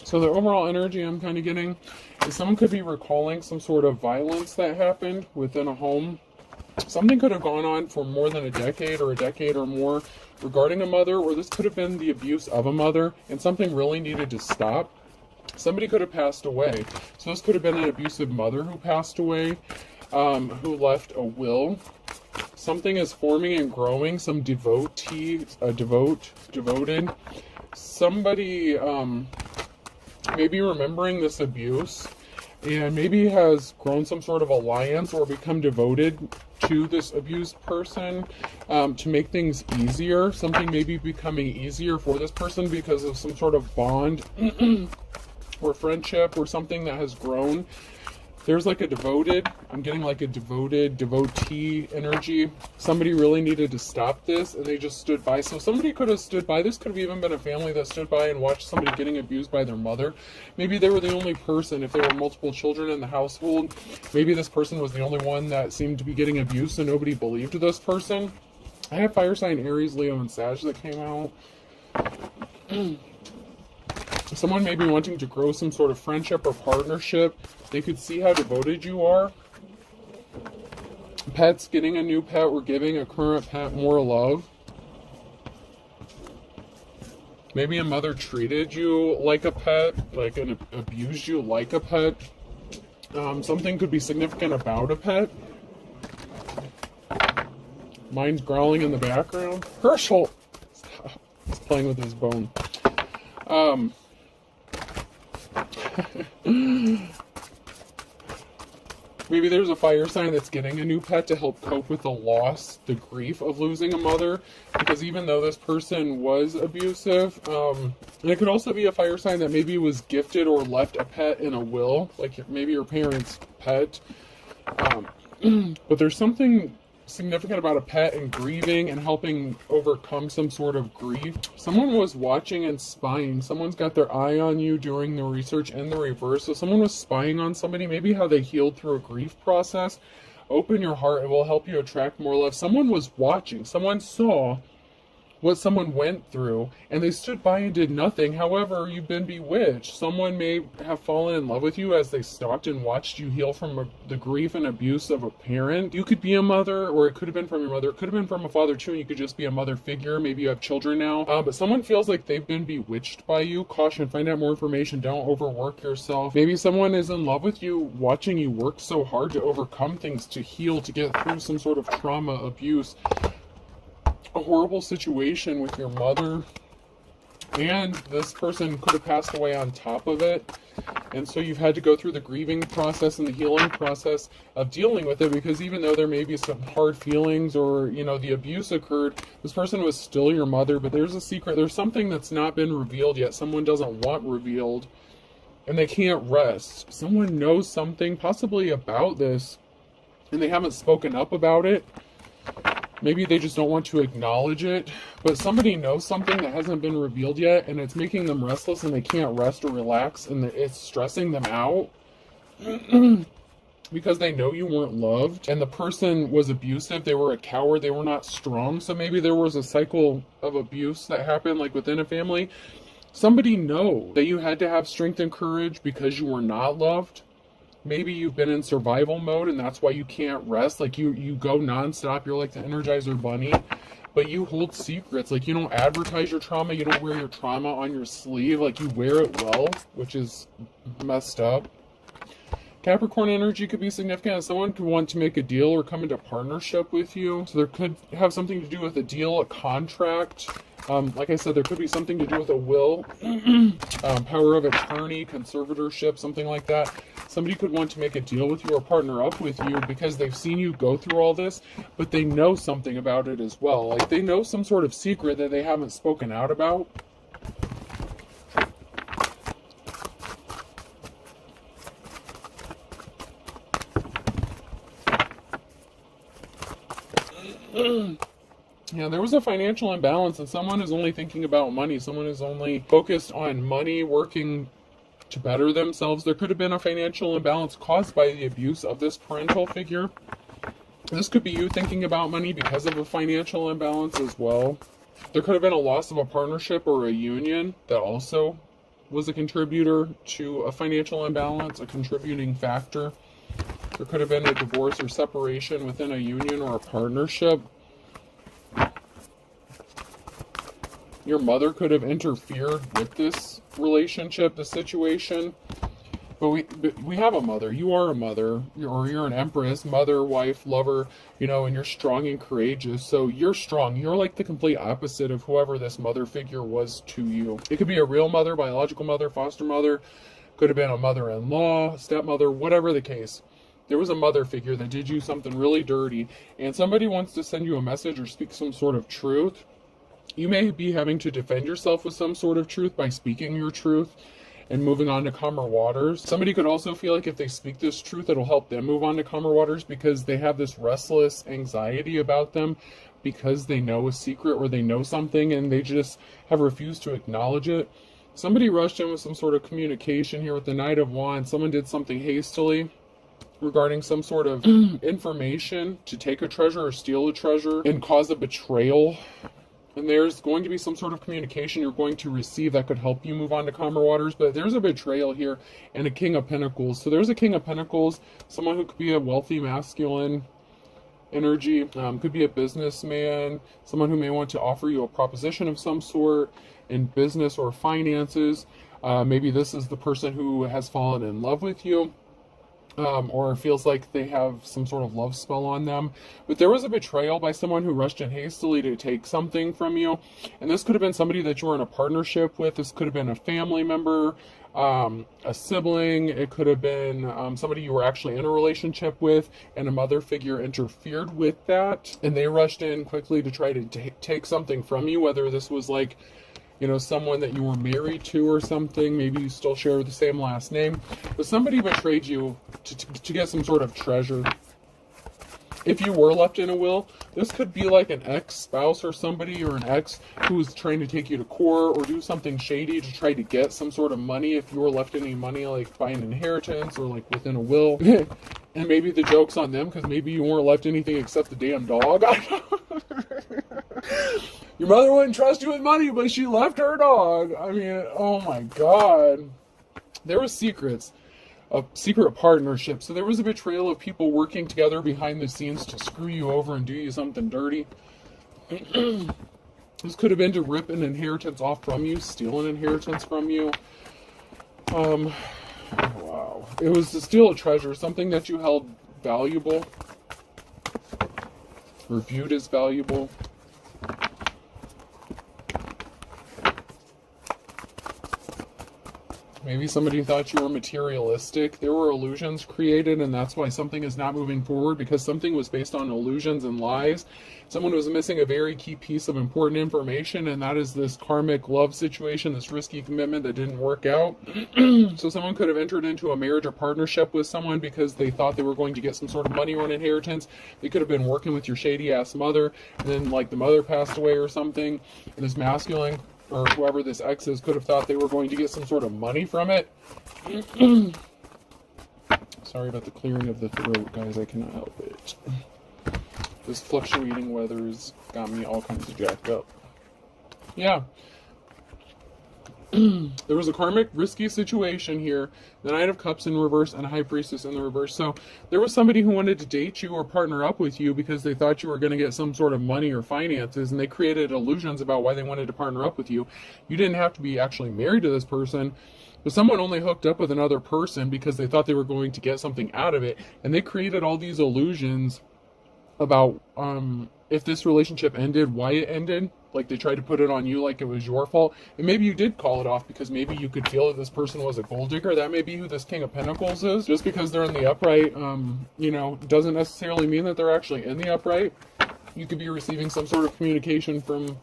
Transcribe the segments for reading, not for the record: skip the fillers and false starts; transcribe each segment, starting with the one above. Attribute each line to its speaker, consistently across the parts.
Speaker 1: So the overall energy I'm kind of getting is someone could be recalling some sort of violence that happened within a home. Something could have gone on for more than a decade or more regarding a mother, or this could have been the abuse of a mother, and something really needed to stop. Somebody could have passed away. So this could have been an abusive mother who passed away, who left a will. Something is forming and growing, some devoted. Somebody maybe remembering this abuse and maybe has grown some sort of alliance or become devoted to this abused person to make things easier. Something maybe becoming easier for this person because of some sort of bond or friendship or something that has grown. There's like a devoted, I'm getting like a devotee energy. Somebody really needed to stop this and they just stood by. So somebody could have stood by. This could have even been a family that stood by and watched somebody getting abused by their mother. Maybe they were the only person. If there were multiple children in the household, maybe this person was the only one that seemed to be getting abused and nobody believed this person. I have fire sign Aries, Leo, and Sag that came out. Someone may be wanting to grow some sort of friendship or partnership. They could see how devoted you are. Pets, getting a new pet or giving a current pet more love. Maybe a mother treated you like a pet, like abused you like a pet. Something could be significant about a pet. Mine's growling in the background. Herschel! Stop. He's playing with his bone. Maybe there's a fire sign that's getting a new pet to help cope with the loss, the grief of losing a mother. Because even though this person was abusive, and it could also be a fire sign that maybe was gifted or left a pet in a will, like maybe your parents' pet. But there's something significant about a pet and grieving and helping overcome some sort of grief. Someone was watching and spying. Someone's got their eye on you during the research and the reverse. So someone was spying on somebody, maybe how they healed through a grief process. Open your heart. It will help you attract more love. Someone was watching. Someone saw what someone went through and they stood by and did nothing. However, you've been bewitched. Someone may have fallen in love with you as they stalked and watched you heal from the grief and abuse of a parent. You could be a mother, or it could have been from your mother. It could have been from a father too, and you could just be a mother figure. Maybe you have children now, but someone feels like they've been bewitched by you. Caution, find out more information. Don't overwork yourself. Maybe someone is in love with you, watching you work so hard to overcome things, to heal, to get through some sort of trauma, abuse, a horrible situation with your mother, and this person could have passed away on top of it, and so you've had to go through the grieving process and the healing process of dealing with it, because even though there may be some hard feelings or the abuse occurred, this person was still your mother. But there's a secret, there's something that's not been revealed yet, someone doesn't want revealed, and they can't rest. Someone knows something possibly about this and they haven't spoken up about it. Maybe they just don't want to acknowledge it, but somebody knows something that hasn't been revealed yet, and it's making them restless, and they can't rest or relax, and it's stressing them out because they know you weren't loved, and the person was abusive, they were a coward, they were not strong. So maybe there was a cycle of abuse that happened, like within a family. Somebody knows that you had to have strength and courage because you were not loved. Maybe you've been in survival mode and that's why you can't rest. Like you go nonstop. You're like the Energizer Bunny, but you hold secrets. Like you don't advertise your trauma. You don't wear your trauma on your sleeve. Like you wear it well, which is messed up. Capricorn energy could be significant. Someone could want to make a deal or come into partnership with you. So there could have something to do with a deal, a contract. Like I said, there could be something to do with a will, power of attorney, conservatorship, something like that. Somebody could want to make a deal with you or partner up with you because they've seen you go through all this, but they know something about it as well. Like they know some sort of secret that they haven't spoken out about. Yeah, there was a financial imbalance and someone is only thinking about money. Someone is only focused on money, working to better themselves. There could have been a financial imbalance caused by the abuse of this parental figure. This could be you thinking about money because of a financial imbalance as well. There could have been a loss of a partnership or a union that also was a contributor to a financial imbalance, a contributing factor. There could have been a divorce or separation within a union or a partnership. Your mother could have interfered with this relationship, the situation. But we have a mother. You are a mother, or you're an empress, mother, wife, lover, and you're strong and courageous. So you're strong. You're like the complete opposite of whoever this mother figure was to you. It could be a real mother, biological mother, foster mother. Could have been a mother-in-law, stepmother, whatever the case. There was a mother figure that did you something really dirty, and somebody wants to send you a message or speak some sort of truth. You may be having to defend yourself with some sort of truth by speaking your truth and moving on to calmer waters. Somebody could also feel like if they speak this truth, it'll help them move on to calmer waters because they have this restless anxiety about them because they know a secret or they know something and they just have refused to acknowledge it. Somebody rushed in with some sort of communication here with the Knight of Wands. Someone did something hastily regarding some sort of information to take a treasure or steal a treasure and cause a betrayal. And there's going to be some sort of communication you're going to receive that could help you move on to calmer waters. But there's a betrayal here and a King of Pentacles. So there's a King of Pentacles, someone who could be a wealthy masculine energy, could be a businessman, someone who may want to offer you a proposition of some sort in business or finances. Maybe this is the person who has fallen in love with you. Or feels like they have some sort of love spell on them. But there was a betrayal by someone who rushed in hastily to take something from you. And this could have been somebody that you were in a partnership with. This could have been a family member, a sibling. It could have been somebody you were actually in a relationship with, and a mother figure interfered with that. And they rushed in quickly to try to take something from you, whether this was like someone that you were married to or something. Maybe you still share the same last name. But somebody betrayed you to get some sort of treasure. If you were left in a will, this could be like an ex-spouse or somebody or an ex who was trying to take you to court or do something shady to try to get some sort of money. If you were left any money, like by an inheritance or like within a will. And maybe the joke's on them because maybe you weren't left anything except the damn dog. Your mother wouldn't trust you with money, but she left her dog. I mean, oh my God. There were secrets, a secret partnership. So there was a betrayal of people working together behind the scenes to screw you over and do you something dirty. This could have been to rip an inheritance off from you, steal an inheritance from you. Wow. It was to steal a treasure, something that you held valuable or viewed as valuable. Maybe somebody thought you were materialistic. There were illusions created, and that's why something is not moving forward, because something was based on illusions and lies. Someone was missing a very key piece of important information, and that is this karmic love situation, this risky commitment that didn't work out. So someone could have entered into a marriage or partnership with someone because they thought they were going to get some sort of money or an inheritance. They could have been working with your shady-ass mother, and then like the mother passed away or something, and this masculine or whoever this ex is could have thought they were going to get some sort of money from it. Sorry about the clearing of the throat, guys. I cannot help it. This fluctuating weather's got me all kinds of jacked up. Yeah. There was a karmic risky situation here, the Knight of Cups in reverse and a High Priestess in the reverse. So there was somebody who wanted to date you or partner up with you because they thought you were going to get some sort of money or finances, and they created illusions about why they wanted to partner up with you. You didn't have to be actually married to this person, but someone only hooked up with another person because they thought they were going to get something out of it, and they created all these illusions about if this relationship ended, why it ended. Like they tried to put it on you like it was your fault. And maybe you did call it off because maybe you could feel that this person was a gold digger. That may be who this King of Pentacles is. Just because they're in the upright, doesn't necessarily mean that they're actually in the upright. You could be receiving some sort of communication from,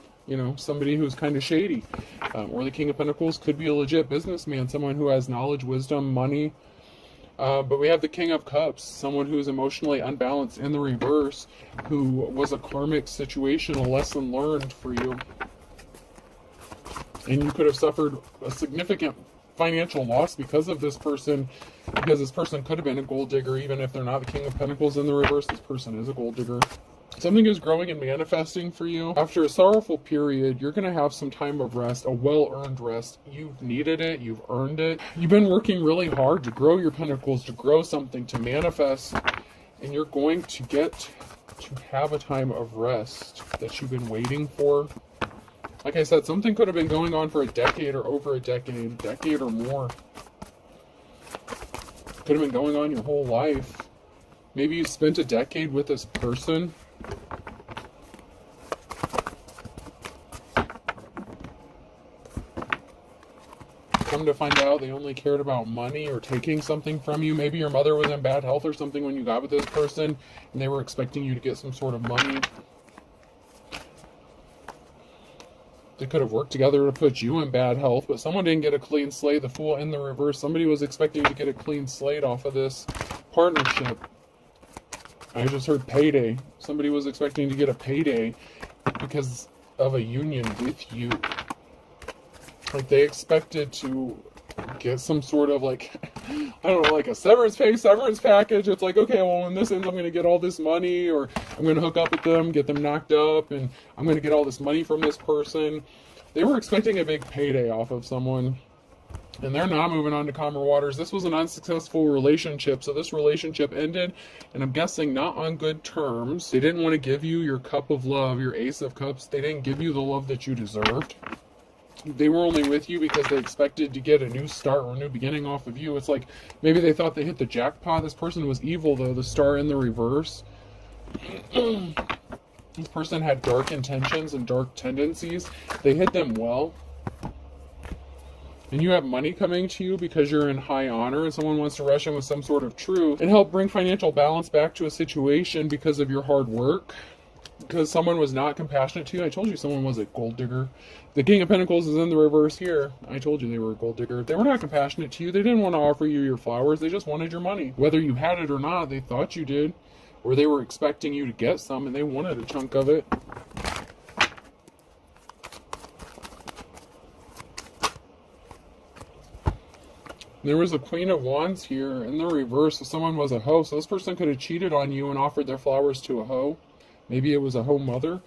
Speaker 1: somebody who's kind of shady. Or the King of Pentacles could be a legit businessman, someone who has knowledge, wisdom, money. But we have the King of Cups, someone who's emotionally unbalanced in the reverse, who was a karmic situation, a lesson learned for you. And you could have suffered a significant financial loss because of this person, because this person could have been a gold digger, even if they're not the King of Pentacles in the reverse. This person is a gold digger. Something is growing and manifesting for you. After a sorrowful period, you're going to have some time of rest, a well-earned rest. You've needed it. You've earned it. You've been working really hard to grow your pentacles, to grow something, to manifest. And you're going to get to have a time of rest that you've been waiting for. Like I said, something could have been going on for a decade or over a decade or more. Could have been going on your whole life. Maybe you spent a decade with this person. Come to find out they only cared about money or taking something from you. Maybe your mother was in bad health or something when you got with this person, and they were expecting you to get some sort of money. They could have worked together to put you in bad health, but someone didn't get a clean slate. The Fool in the reverse. Somebody was expecting to get a clean slate off of this partnership. I just heard payday. Somebody was expecting to get a payday because of a union with you. Like they expected to get some sort of like, I don't know, like a severance package. It's like, okay, well, when this ends, I'm going to get all this money, or I'm going to hook up with them, get them knocked up, and I'm going to get all this money from this person. They were expecting a big payday off of someone, and they're not moving on to calmer waters. This was an unsuccessful relationship, so this relationship ended, and I'm guessing not on good terms. They didn't want to give you your cup of love, your Ace of Cups. They didn't give you the love that you deserved. They were only with you because they expected to get a new start or a new beginning off of you. It's like maybe they thought they hit the jackpot. This person was evil, though. The Star in the reverse. This person had dark intentions and dark tendencies. They hid them well. And you have money coming to you because you're in high honor, and someone wants to rush in with some sort of truth and help bring financial balance back to a situation because of your hard work. Because someone was not compassionate to you. I told you someone was a gold digger. The King of Pentacles is in the reverse here. I told you they were a gold digger. They were not compassionate to you. They didn't want to offer you your flowers. They just wanted your money. Whether you had it or not, they thought you did. Or they were expecting you to get some and they wanted a chunk of it. There was a Queen of Wands here in the reverse. So someone was a hoe. So this person could have cheated on you and offered their flowers to a hoe. Maybe it was a hoe mother.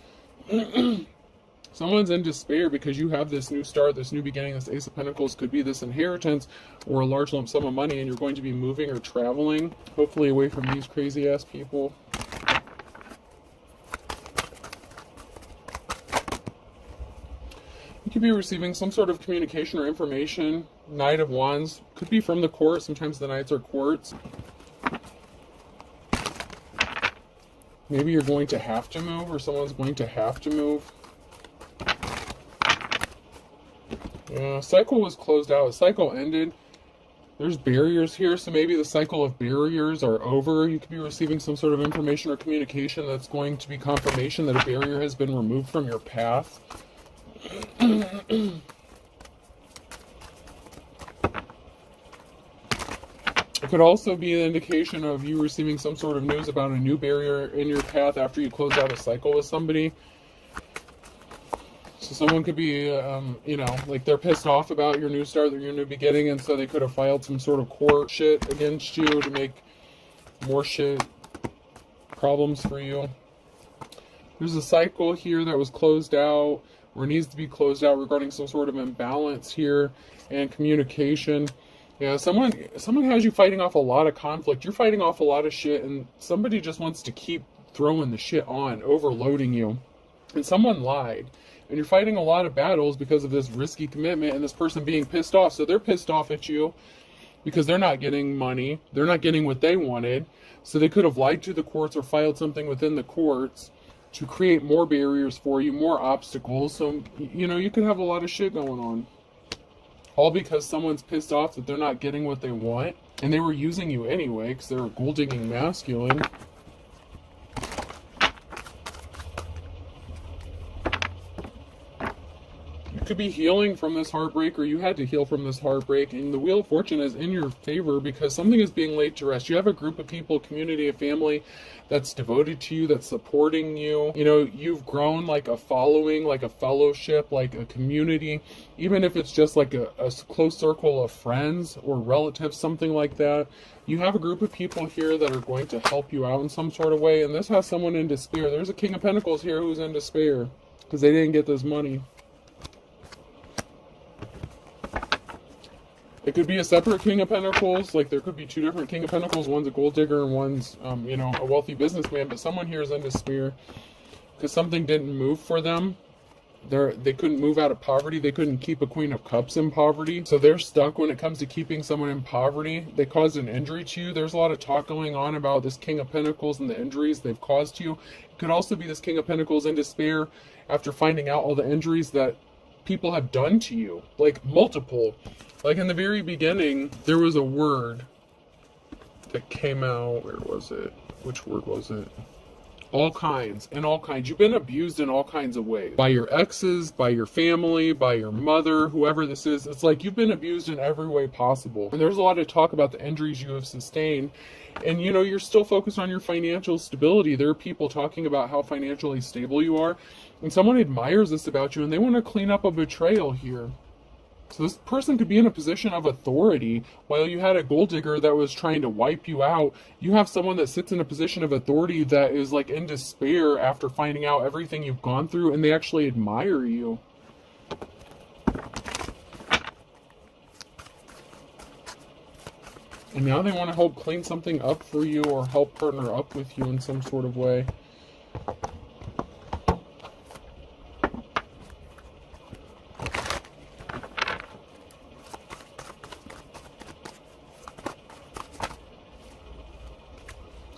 Speaker 1: Someone's in despair because you have this new start, this new beginning. This Ace of Pentacles could be this inheritance or a large lump sum of money, and you're going to be moving or traveling, hopefully away from these crazy-ass people. You could be receiving some sort of communication or information. Knight of Wands could be from the court. Sometimes the Knights are courts. Maybe you're going to have to move, or someone's going to have to move. Cycle was closed out. The cycle ended. There's barriers here, so maybe the cycle of barriers are over. You could be receiving some sort of information or communication that's going to be confirmation that a barrier has been removed from your path. It could also be an indication of you receiving some sort of news about a new barrier in your path after you close out a cycle with somebody. So someone could be, you know, like they're pissed off about your new start, your new beginning, and so they could have filed some sort of court shit against you to make more shit problems for you. There's a cycle here that was closed out, or needs to be closed out regarding some sort of imbalance here and communication. Yeah, someone has you fighting off a lot of conflict. You're fighting off a lot of shit, and somebody just wants to keep throwing the shit on, overloading you. And someone lied. And you're fighting a lot of battles because of this risky commitment and this person being pissed off. So they're pissed off at you because they're not getting money. They're not getting what they wanted. So they could have lied to the courts or filed something within the courts to create more barriers for you, more obstacles. So, you know, you could have a lot of shit going on. All because someone's pissed off that they're not getting what they want. And they were using you anyway because they're a gold-digging masculine. could be healing from this heartbreak, or you had to heal from this heartbreak, and the Wheel of Fortune is in your favor because something is being laid to rest. You have a group of people, community, a family that's devoted to you, that's supporting you. You know, you've grown like a following, like a fellowship, like a community, even if it's just like a close circle of friends or relatives, something like that. You have a group of people here that are going to help you out in some sort of way, and this has someone in despair. There's a King of Pentacles here who's in despair because they didn't get this money. It could be a separate King of Pentacles, like there could be two different King of Pentacles. One's a gold digger and one's, you know, a wealthy businessman, but someone here is in despair because something didn't move for them. They couldn't move out of poverty. They couldn't keep a Queen of Cups in poverty. So they're stuck when it comes to keeping someone in poverty. They caused an injury to you. There's a lot of talk going on about this King of Pentacles and the injuries they've caused you. It could also be this King of Pentacles in despair after finding out all the injuries that people have done to you, like multiple. Like in the very beginning, there was a word that came out. Where was it? Which word was it? All kinds, in all kinds. You've been abused in all kinds of ways. By your exes, by your family, by your mother, whoever this is. It's like you've been abused in every way possible. And there's a lot of talk about the injuries you have sustained. And you know, you're still focused on your financial stability. There are people talking about how financially stable you are. And someone admires this about you and they want to clean up a betrayal here. So this person could be in a position of authority. While you had a gold digger that was trying to wipe you out, you have someone that sits in a position of authority that is like in despair after finding out everything you've gone through, and they actually admire you. And now they want to help clean something up for you or help partner up with you in some sort of way.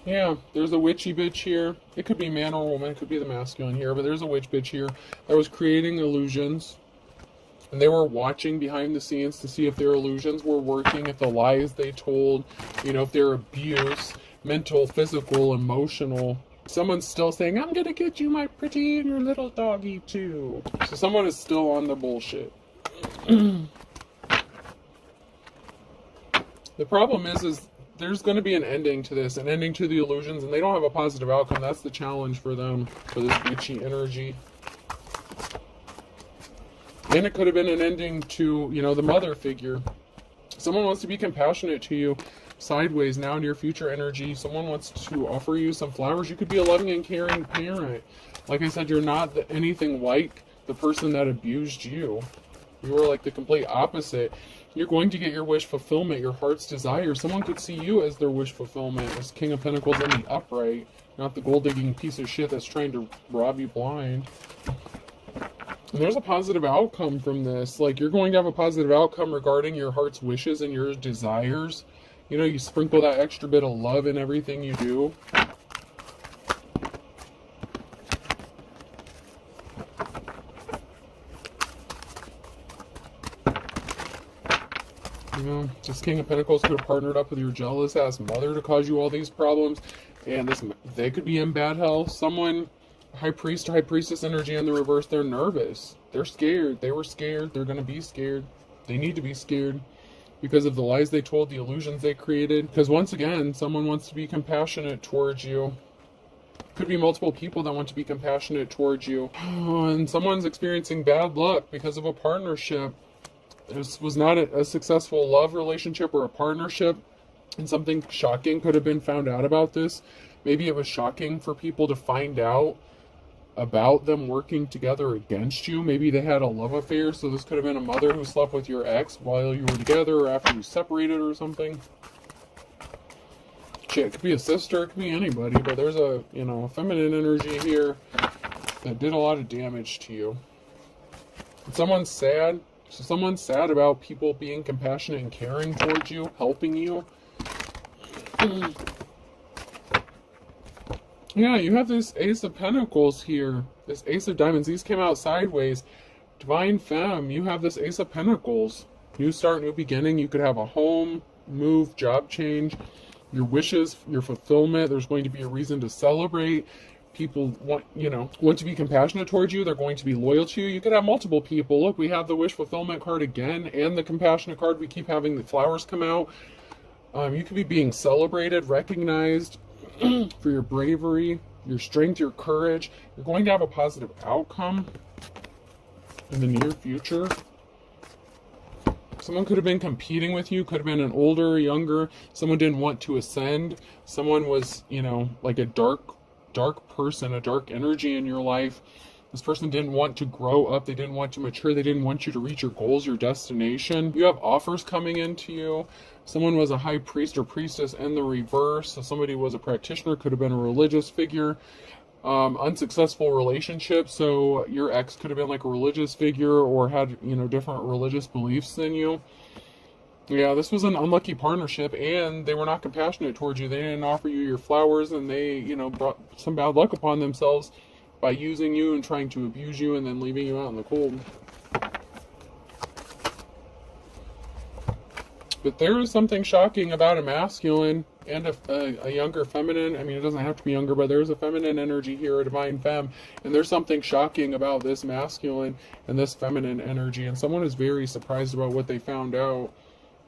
Speaker 1: Yeah, there's a witchy bitch here. It could be man or woman. It could be the masculine here. But there's a witch bitch here that was creating illusions. And they were watching behind the scenes to see if their illusions were working, if the lies they told, you know, if their abuse, mental, physical, emotional. Someone's still saying, I'm going to get you, my pretty, and your little doggy, too. So someone is still on the bullshit. The problem is there's going to be an ending to this, an ending to the illusions, and they don't have a positive outcome. That's the challenge for them, for this witchy energy. And it could have been an ending to, you know, the mother figure. Someone wants to be compassionate to you sideways now, near future energy. Someone wants to offer you some flowers. You could be a loving and caring parent. Like I said, you're not anything like the person that abused you. You were like the complete opposite. You're going to get your wish fulfillment, your heart's desire. Someone could see you as their wish fulfillment, as King of Pentacles in the upright, not the gold-digging piece of shit that's trying to rob you blind. And there's a positive outcome from this. Like, you're going to have a positive outcome regarding your heart's wishes and your desires. You know, you sprinkle that extra bit of love in everything you do. You know, this King of Pentacles could have partnered up with your jealous-ass mother to cause you all these problems. And they could be in bad health. Someone, High Priest or High Priestess energy in the reverse, they're nervous. They're scared. They were scared. They're going to be scared. They need to be scared because of the lies they told, the illusions they created. Because once again, someone wants to be compassionate towards you. Could be multiple people that want to be compassionate towards you. And someone's experiencing bad luck because of a partnership. This was not a successful love relationship or a partnership, and something shocking could have been found out about this. Maybe it was shocking for people to find out about them working together against you. Maybe they had a love affair, so this could have been a mother who slept with your ex while you were together or after you separated or something. Shit, it could be a sister, it could be anybody, but there's a, you know, feminine energy here that did a lot of damage to you. And someone's sad. So someone's sad about people being compassionate and caring towards you, helping you. Yeah, you have this Ace of Pentacles here. This Ace of Diamonds. These came out sideways. Divine Femme, you have this Ace of Pentacles. New start, new beginning. You could have a home, move, job change. Your wishes, your fulfillment. There's going to be a reason to celebrate. People want to be compassionate towards you. They're going to be loyal to you. You could have multiple people. Look, we have the wish fulfillment card again, and the compassionate card. We keep having the flowers come out. You could be being celebrated, recognized for your bravery, your strength, your courage. You're going to have a positive outcome in the near future. Someone could have been competing with you, could have been an older, younger, someone didn't want to ascend. Someone was, like a dark person, a dark energy in your life. This person didn't want to grow up. They didn't want to mature. They didn't want you to reach your goals, your destination. You have offers coming into you. Someone was a high priest or priestess in the reverse. So somebody was a practitioner, could have been a religious figure. Unsuccessful relationship. So your ex could have been like a religious figure or had, different religious beliefs than you. Yeah, this was an unlucky partnership, and they were not compassionate towards you. They didn't offer you your flowers, and they, brought some bad luck upon themselves by using you and trying to abuse you and then leaving you out in the cold. But there is something shocking about a masculine and a younger feminine. I mean, it doesn't have to be younger, but there's a feminine energy here, a divine femme. And there's something shocking about this masculine and this feminine energy. And someone is very surprised about what they found out.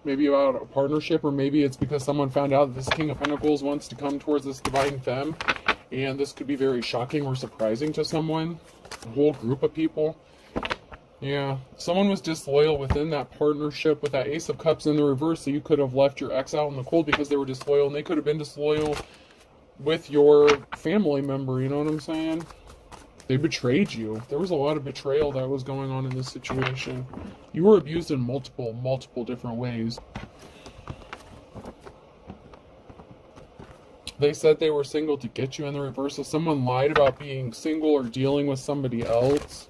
Speaker 1: Maybe about a partnership, or maybe it's because someone found out that this King of Pentacles wants to come towards this divine femme. And this could be very shocking or surprising to someone. A whole group of people. Yeah, someone was disloyal within that partnership with that Ace of Cups in the reverse, so you could have left your ex out in the cold because they were disloyal, and they could have been disloyal with your family member, you know what I'm saying? They betrayed you. There was a lot of betrayal that was going on in this situation. You were abused in multiple different ways. They said they were single to get you in the reverse, so someone lied about being single or dealing with somebody else.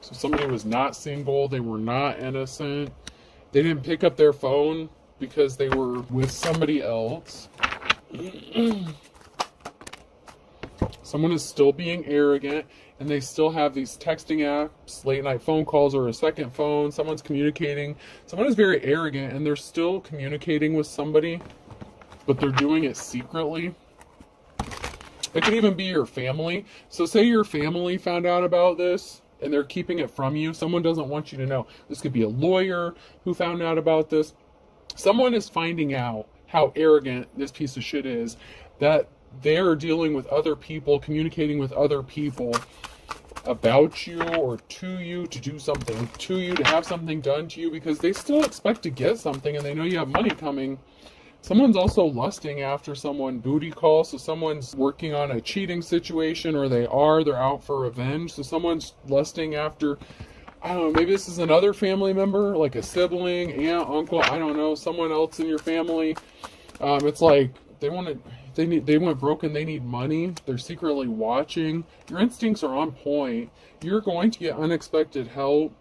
Speaker 1: So somebody was not single, they were not innocent. They didn't pick up their phone because they were with somebody else. Someone is still being arrogant, and they still have these texting apps, late night phone calls, or a second phone. Someone's communicating. Someone is very arrogant, and they're still communicating with somebody, but they're doing it secretly. It could even be your family. So say your family found out about this, and they're keeping it from you. Someone doesn't want you to know. This could be a lawyer who found out about this. Someone is finding out how arrogant this piece of shit is, that they're dealing with other people, communicating with other people about you or to you, to do something to you, to have something done to you, because they still expect to get something and they know you have money coming. Someone's also lusting after someone booty call, so someone's working on a cheating situation, or they're out for revenge. So someone's lusting after, I don't know, maybe this is another family member, like a sibling, aunt, uncle, I don't know, someone else in your family. It's like they went broke and they need money. They're secretly watching. Your instincts are on point. You're going to get unexpected help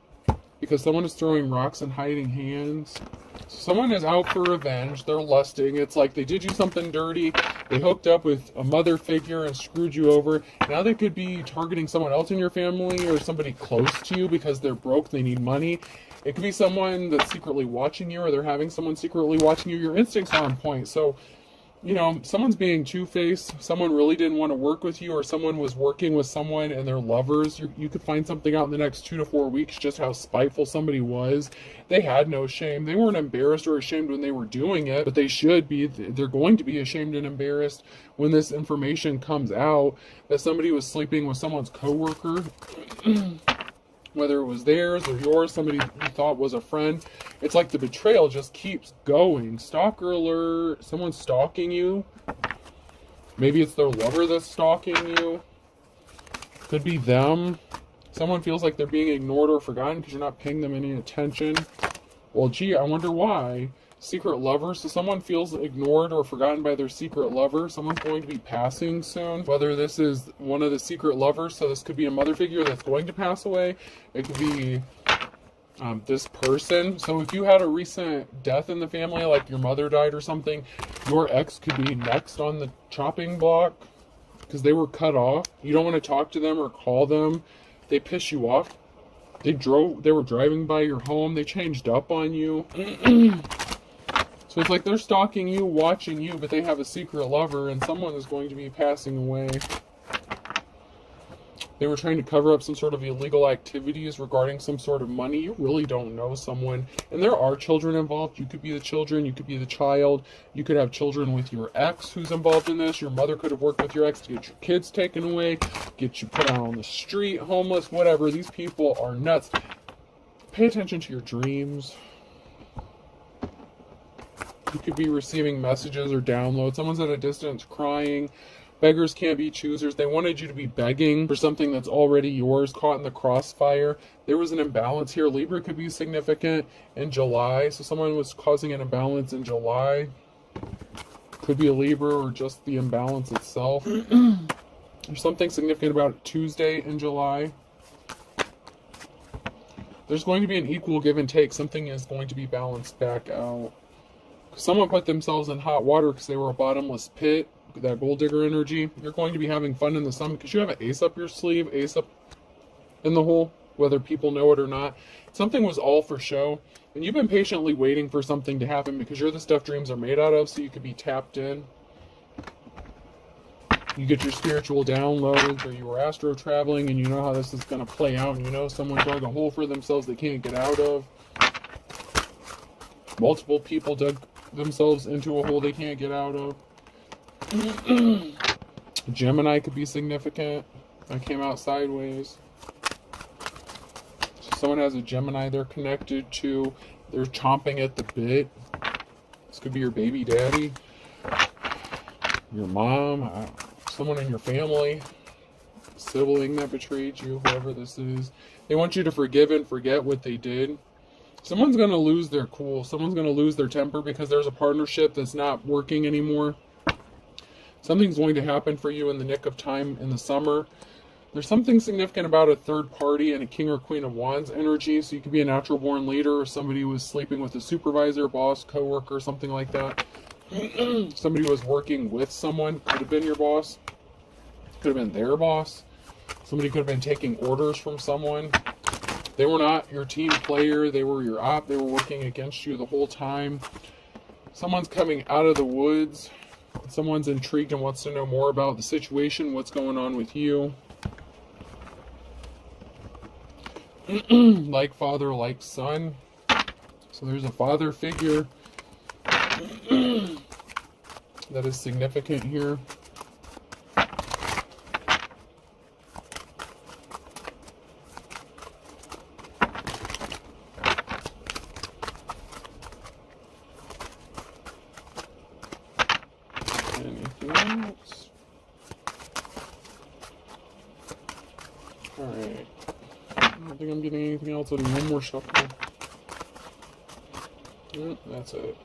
Speaker 1: because someone is throwing rocks and hiding hands. Someone is out for revenge. They're lusting. It's like they did you something dirty. They hooked up with a mother figure and screwed you over. Now they could be targeting someone else in your family or somebody close to you because they're broke. They need money. It could be someone that's secretly watching you, or they're having someone secretly watching you. Your instincts are on point. So, someone's being two-faced. Someone really didn't want to work with you, or someone was working with someone and they're lovers. You could find something out in the next 2 to 4 weeks, just how spiteful somebody was. They had no shame. They weren't embarrassed or ashamed when they were doing it, but they should be. They're going to be ashamed and embarrassed when this information comes out that somebody was sleeping with someone's coworker. Whether it was theirs or yours, somebody you thought was a friend. It's like the betrayal just keeps going. Stalker alert. Someone's stalking you. Maybe it's their lover that's stalking you. Could be them. Someone feels like they're being ignored or forgotten because you're not paying them any attention. Well, gee, I wonder why. Secret lover. So someone feels ignored or forgotten by their secret lover. Someone's going to be passing soon. Whether this is one of the secret lovers, so this could be a mother figure that's going to pass away. It could be this person. So if you had a recent death in the family, like your mother died or something, your ex could be next on the chopping block because they were cut off. You don't want to talk to them or call them. They piss you off. They were driving by your home. They changed up on you. So it's like they're stalking you, watching you, but they have a secret lover, and someone is going to be passing away. They were trying to cover up some sort of illegal activities regarding some sort of money. You really don't know someone. And there are children involved. You could be the children. You could be the child. You could have children with your ex who's involved in this. Your mother could have worked with your ex to get your kids taken away, get you put out on the street, homeless, whatever. These people are nuts. Pay attention to your dreams. You could be receiving messages or downloads. Someone's at a distance crying. Beggars can't be choosers. They wanted you to be begging for something that's already yours, caught in the crossfire. There was an imbalance here. Libra could be significant in July. So someone was causing an imbalance in July. Could be a Libra or just the imbalance itself. There's something significant about Tuesday in July. There's going to be an equal give and take. Something is going to be balanced back out. Someone put themselves in hot water because they were a bottomless pit. That gold digger energy. You're going to be having fun in the sun because you have an ace up your sleeve, ace up in the hole, whether people know it or not. Something was all for show, and you've been patiently waiting for something to happen because you're the stuff dreams are made out of, so you could be tapped in. You get your spiritual downloads, or you were astro traveling and you know how this is going to play out, and you know someone dug a hole for themselves they can't get out of. Multiple people dug themselves into a hole they can't get out of. Gemini could be significant. I came out sideways. So someone has a Gemini they're connected to. They're chomping at the bit. This could be your baby daddy, your mom, someone in your family, sibling that betrayed you, whoever this is. They want you to forgive and forget what they did. Someone's going to lose their cool. Someone's going to lose their temper because there's a partnership that's not working anymore. Something's going to happen for you in the nick of time in the summer. There's something significant about a third party and a King or Queen of Wands energy. So you could be a natural born leader, or somebody who was sleeping with a supervisor, boss, coworker, something like that. Somebody who was working with someone. Could have been your boss. Could have been their boss. Somebody could have been taking orders from someone. They were not your team player. They were your op. They were working against you the whole time. Someone's coming out of the woods. Someone's intrigued and wants to know more about the situation, what's going on with you. Like father, like son. So there's a father figure that is significant here. Anything else? Alright. I don't think I'm getting anything else. I'll do one more shuffle. Yep, that's it.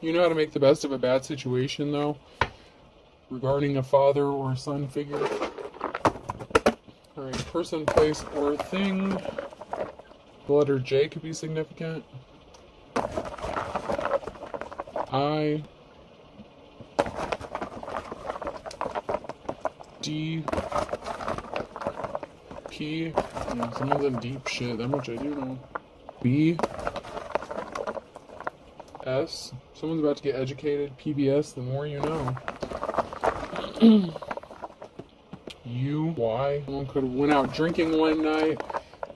Speaker 1: You know how to make the best of a bad situation, though, regarding a father or a son figure. Alright, person, place, or thing. The letter J could be significant. I. D. P. Yeah, someone's in deep shit. That much I do know. B. S. Someone's about to get educated. PBS. The more you know. U. Y. Someone could have went out drinking one night,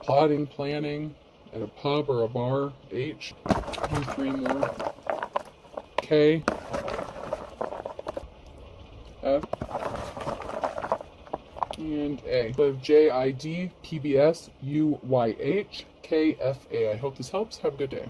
Speaker 1: plotting, planning at a pub or a bar. H. Do 3 more. K. F. And A. So J, I, D, P, B, S, U, Y, H, K, F, A. I hope this helps. Have a good day.